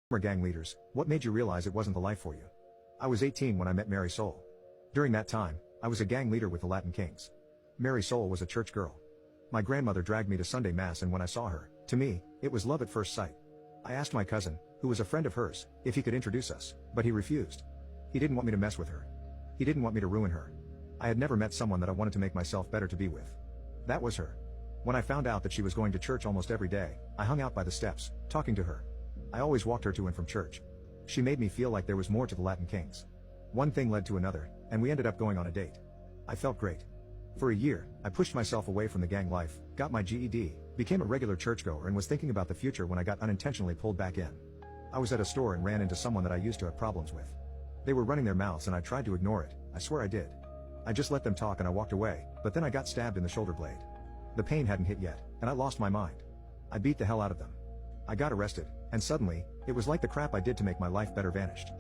Former gang leaders, what made you realize it wasn't the life for you? I was 18 when I met Mary Soul. During that time, I was a gang leader with the Latin Kings. Mary Soul was a church girl. My grandmother dragged me to Sunday Mass, and when I saw her, to me, it was love at first sight. I asked my cousin, who was a friend of hers, if he could introduce us, but he refused. He didn't want me to mess with her. He didn't want me to ruin her. I had never met someone that I wanted to make myself better to be with. That was her. When I found out that she was going to church almost every day, I hung out by the steps, talking to her. I always walked her to and from church. She made me feel like there was more to the Latin Kings. One thing led to another, and we ended up going on a date. I felt great. For a year, I pushed myself away from the gang life, got my GED, became a regular churchgoer, and was thinking about the future when I got unintentionally pulled back in. I was at a store and ran into someone that I used to have problems with. They were running their mouths and I tried to ignore it, I swear I did. I just let them talk and I walked away, but then I got stabbed in the shoulder blade. The pain hadn't hit yet, and I lost my mind. I beat the hell out of them. I got arrested, and suddenly, it was like the crap I did to make my life better vanished.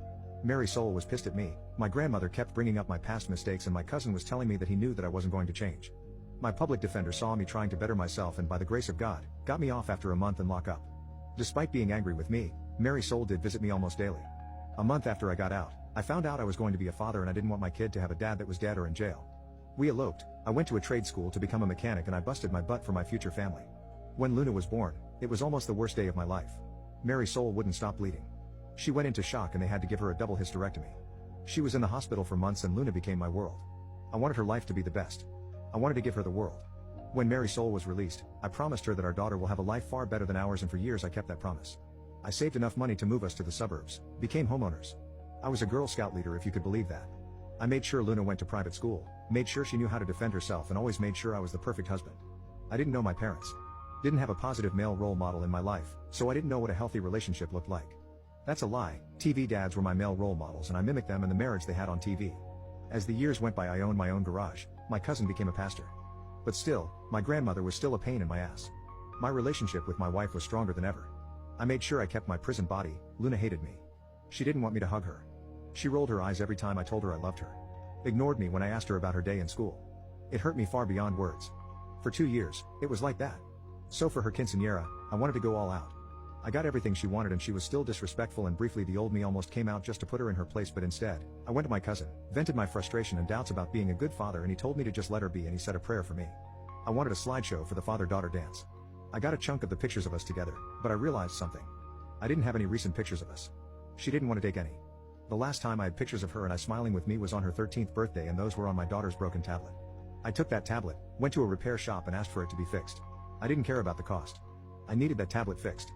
Mary Soul was pissed at me, my grandmother kept bringing up my past mistakes, and my cousin was telling me that he knew that I wasn't going to change. My public defender saw me trying to better myself and by the grace of God, got me off after a month in lockup. Despite being angry with me, Mary Soul did visit me almost daily. A month after I got out, I found out I was going to be a father and I didn't want my kid to have a dad that was dead or in jail. We eloped, I went to a trade school to become a mechanic, and I busted my butt for my future family. When Luna was born, it was almost the worst day of my life. Mary Soul wouldn't stop bleeding. She went into shock and they had to give her a double hysterectomy. She was in the hospital for months and Luna became my world. I wanted her life to be the best. I wanted to give her the world. When Mary Soul was released, I promised her that our daughter will have a life far better than ours, and for years I kept that promise. I saved enough money to move us to the suburbs, became homeowners. I was a Girl Scout leader, if you could believe that. I made sure Luna went to private school, made sure she knew how to defend herself, and always made sure I was the perfect husband. I didn't know my parents. Didn't have a positive male role model in my life, so I didn't know what a healthy relationship looked like. That's a lie. TV dads were my male role models and I mimicked them and the marriage they had on TV. As the years went by, I owned my own garage. My cousin became a pastor. But still, my grandmother was still a pain in my ass. My relationship with my wife was stronger than ever. I made sure I kept my prison body. Luna hated me. She didn't want me to hug her. She rolled her eyes every time I told her I loved her. Ignored me when I asked her about her day in school. It hurt me far beyond words. For 2 years, it was like that. So for her quinceañera, I wanted to go all out. I got everything she wanted and she was still disrespectful, and briefly the old me almost came out just to put her in her place, but instead, I went to my cousin, vented my frustration and doubts about being a good father, and he told me to just let her be, and he said a prayer for me. I wanted a slideshow for the father-daughter dance. I got a chunk of the pictures of us together, but I realized something. I didn't have any recent pictures of us. She didn't want to take any. The last time I had pictures of her and I smiling with me was on her 13th birthday, and those were on my daughter's broken tablet. I took that tablet, went to a repair shop and asked for it to be fixed. I didn't care about the cost. I needed that tablet fixed.